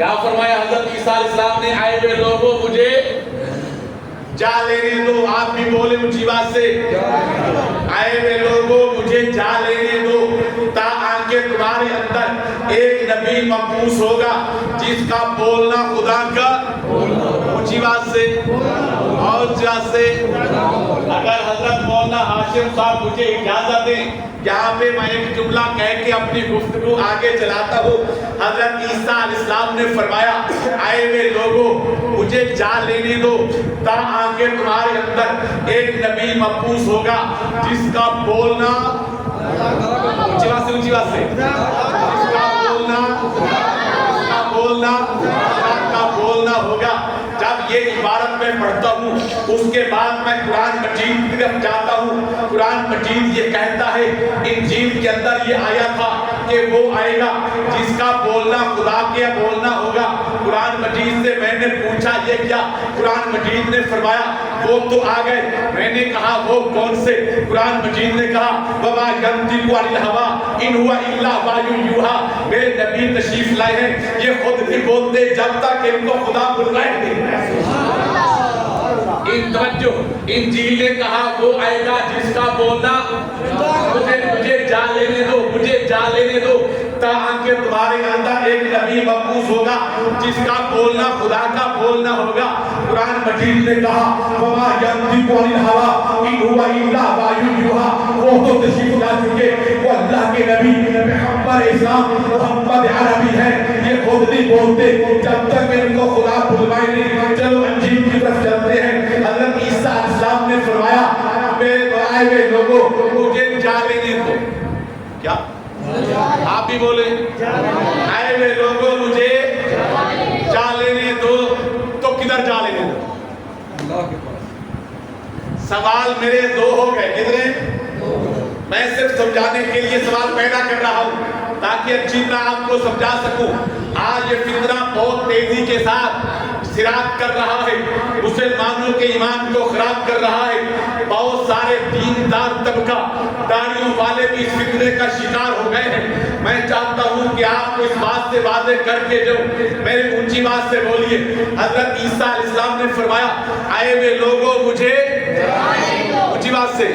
کیا فرمایا حضرت عیسیٰ علیہ السلام نے؟ آئے ہوئے لوگوں مجھے جا لینے دو. آپ بھی بولے اونچی بات سے, آئے ہوئے لوگوں مجھے جا لینے دو تاکہ تمہارے اندر ایک نبی مبعوث ہوگا جس کا بولنا خدا کا. اونچی بات سے اور اونچی سے. اگر حضرت مولانا ہاشم صاحب مجھے اجازت دیں یہاں پہ میں ایک جملہ کہہ کے اپنی گفتگو آگے چلاتا ہوں. حضرت عیسیٰ علیہ السلام نے فرمایا آئے ہوئے لوگوں مجھے جا لینے دو تاکہ تمہارے اندر ایک نبی مبعوث ہوگا جس کا بولنا اونچی بات سے بولنا ہوگا. جب یہ عبارت میں پڑھتا ہوں اس کے بعد میں قرآن مجید کی طرف جاتا ہوں. قرآن مجید یہ کہتا ہے انجیل کے اندر یہ آیا تھا کہ وہ آئے گا جس کا بولنا خدا کے بولنا ہوگا. قرآن مجید سے میں نے پوچھا یہ کیا؟ قرآن مجید نے فرمایا وہ تو آ گئے. میں نے کہا وہ کون سے؟ قرآن مجید نے کہا وَمَا يَنطِقُ عَنِ الْهَوَىٰ إِنْ هُوَ إِلَّا وَحْيٌ يُوحَىٰ. میرے نبی تشریف لائے ہیں, یہ خود نہیں بولتے جب تک ان کو خدا بلوائے نہیں. ان توجہ, انجیل نے کہا وہ آئے گا جس کا بولنا مجھے جا لینے دو, مجھے جا لینے دو تاکہ تمہارے اندر ایک نبی مبعوث ہوگا جس کا بولنا خدا کا بولنا ہوگا. قرآن مجید نے کہا وَمَا يَنطِقُ عَنِ الْهَوَىٰ إِنْ هُوَ إِلَّا وَحْيٌ يُوحَىٰ. وہ تو تشریف لا چکے, وہ اللہ کے نبی پیغمبر اسلام محمد عربی ہیں, یہ خود نہیں بولتے جب تک ان کو خدا بلوائے نہیں. چلو انجیل کی طرف چلتے ہیں. حضرت عیسیٰ علیہ السلام نے فرمایا میرے آئے ہوئے لوگوں مجھے جا لینے دو. کیا آپ بھی بولے آئے ہوئے لوگوں مجھے جا لینے دو. تو کدھر جا لینے دو؟ سوال میرے دو ہو گئے. کدھر؟ میں صرف سمجھانے کے لیے سوال پیدا کر رہا ہوں تاکہ اچھی طرح آپ کو سمجھا سکوں. آج یہ فتنہ بہت تیزی کے ساتھ سراغ کر رہا ہے, مسلمانوں کے ایمان کو خراب کر رہا ہے. بہت سارے دیندار طبقہ داڑھیوں والے بھی اس فتنے کا شکار ہو گئے ہیں. میں چاہتا ہوں کہ آپ کو اس بات سے واضح کر کے جو میرے اونچی بات سے بولیے. حضرت عیسیٰ علیہ السلام نے فرمایا آئے ہوئے لوگوں مجھے اونچی بات سے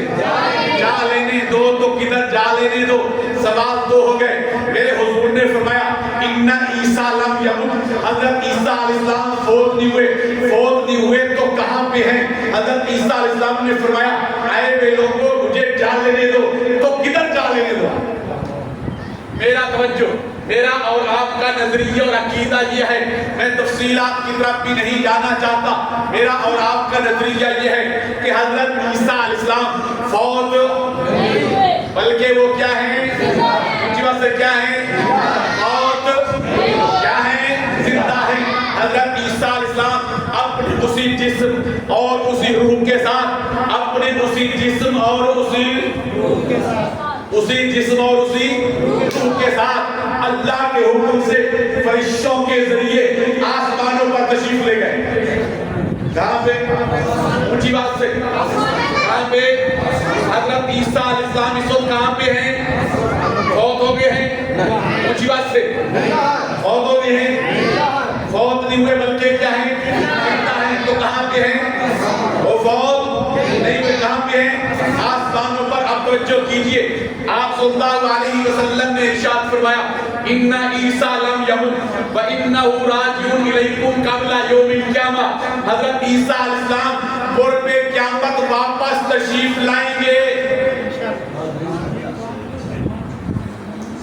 جا لینے دو. تو کدھر جا لینے دو؟ سوال دو ہو گئے. میرے حضور نے فرمایا ان عیسیٰ لم یمت. حضرت عیسیٰ علیہ السلام فوت نہیں ہوئے تو کہاں پہ ہیں؟ حضرت عیسیٰ علیہ السلام نے فرمایا آئے ہوئے لوگوں مجھے جا لینے دو. تو کدھر جا لینے دو؟ میرا توجہ, میرا اور آپ کا نظریہ اور عقیدہ یہ ہے, میں تفصیلات کی طرف بھی نہیں جانا چاہتا. میرا اور آپ کا نظریہ یہ ہے کہ حضرت عیسیٰ علیہ السلام فوت بلکہ وہ کیا ہیں؟ اونچی بات سے کیا ہیں؟ موت کیا ہیں؟ زندہ ہیں. حضرت عیسیٰ علیہ السلام اپنے اسی جسم اور اسی روح کے ساتھ, اپنے اسی جسم اور اسی روح کے ساتھ اللہ کے حکم سے فرشتوں کے ذریعے آسمانوں پر تشریف لے گئے. کہاں پہ؟ اونچی بات سے کہاں پہ؟ حضرت عیسیٰ علیہ السلام اس وقت کہاں پہ ہیں؟ فوت ہو گئے ہیں. اونچی بات سے فوت ہو گئے ہیں. فوت نہیں ہوئے بلکہ کیا ہیں؟ زندہ ہیں. تو کہاں پہ ہیں؟ وہ فوت نہیں ہوئے, کہاں پہ ہیں؟ آسمانوں پر. اب توجہ کیجئے, آپ صلی اللہ علیہ وسلم نے ارشاد فرمایا ان عیسیٰ لم یمت وانہ راجع الیکم قبل یوم القیامہ. حضرت عیسیٰ علیہ السلام قرب قیامت واپس تشریف لائیں گے.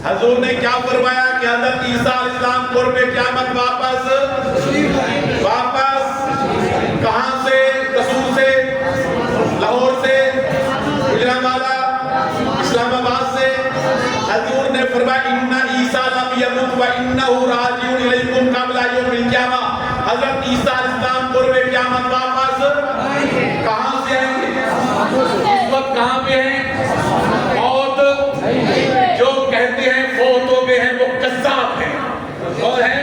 حضور نے کیا فرمایا کہ حضرت عیسیٰ علیہ السلام قرب قیامت واپس کہاں سے؟ قصور سے, لاہور سے, گجرانوالہ, اسلام آباد سے. حضور نے فرمایا ان عیسیٰ لم یمت وانہ راجع الیکم قبل یوم القیامہ. حضرت عیسیٰ علیہ السلام قرب قیامت واپس کہاں سے آئیں گے؟ اس وقت کہاں پہ ہیں؟ موت. جو کہتے ہیں فوت ہو گئے ہیں وہ کذاب ہیں اور ہیں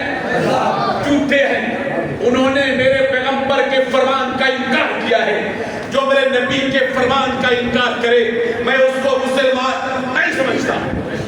جھوٹے ہیں. انہوں نے میرے پیغمبر کے فرمان کا انکار کیا ہے. جو میرے نبی کے فرمان کا انکار کرے میں اس کو مسلمان نہیں سمجھتا.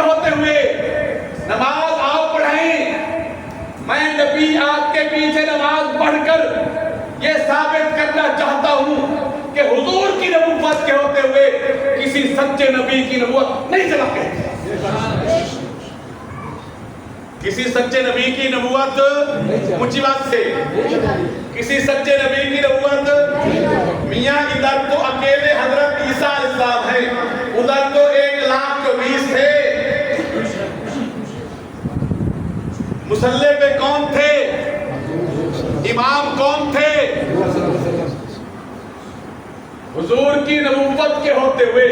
کے ہوتے ہوئے نماز آپ پڑھیں. میں نبی آپ کے پیچھے نماز پڑھ کر یہ ثابت کرنا چاہتا ہوں کہ حضور کی نبوت کے ہوتے ہوئے کسی سچے نبی کی نبوت نہیں چلا کرتی. کسی سچے نبی کی نبوت اونچی بات سے کسی سچے نبی کی نبوت میاں ادھر تو اکیلے حضرت عیسیٰ علیہ السلام ہے, ادھر تو 1,20,000 تھے. مصلی پہ کون تھے؟ امام کون تھے؟ حضور کی نبوت کے ہوتے ہوئے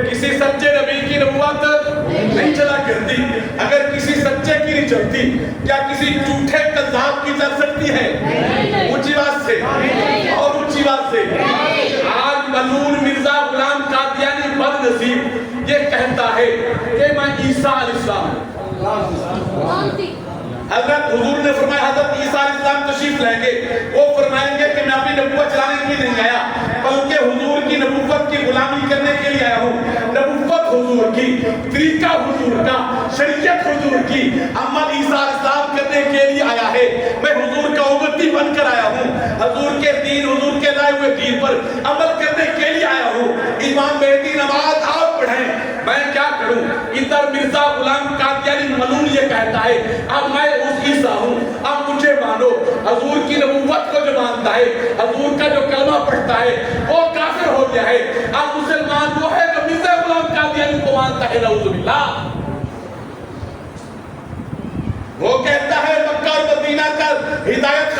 کسی سچے نبی کی نبوت نہیں چلا کرتی. اگر کسی سچے کی نہیں چلتی کیا کسی جھوٹے کذاب کی چل سکتی ہے؟ اونچی بات سے اور اونچی بات سے. آج ملعون مرزا غلام قادیانی بد نصیب یہ کہتا ہے کہ میں عیسیٰ علیہ السلام. حضرت حضور نے فرمایا حضرت عیسیٰ علیہ السلام تشریف لائیں گے, وہ فرمائیں گے کہ میں اپنی نبوت چلانے کے لیے نہیں آیا بلکہ حضور کی نبوت کی غلامی کرنے کے لیے آیا ہوں. نبوت حضور کی, طریقہ حضور کا, شریعت حضور کی عمل عیسیٰ علیہ السلام کرنے کے لیے آیا ہے. میں حضور کا امتی بن کر آیا ہوں, حضور کے دین, حضور کے لائے ہوئے دین پر عمل کرنے کے لیے آیا ہوں. امام مہدی نماز آپ پڑھیں, میں کیا کروں؟ ادھر مرزا غلام قادیانی ملعون یہ کہتا ہے اب میں اس عیسیٰ ہوں, اب مجھے مانو. حضور کی نبوت کو جو مانتا ہے, حضور کا جو کلمہ پڑھتا ہے وہ کافر ہو گیا ہے. اب مسلمان وہ ہے جو مرزا غلام قادیانی کو مانتا ہے. نعوذ باللہ. وہ کہتا ہے مکہ اور مدینہ کا ہدایت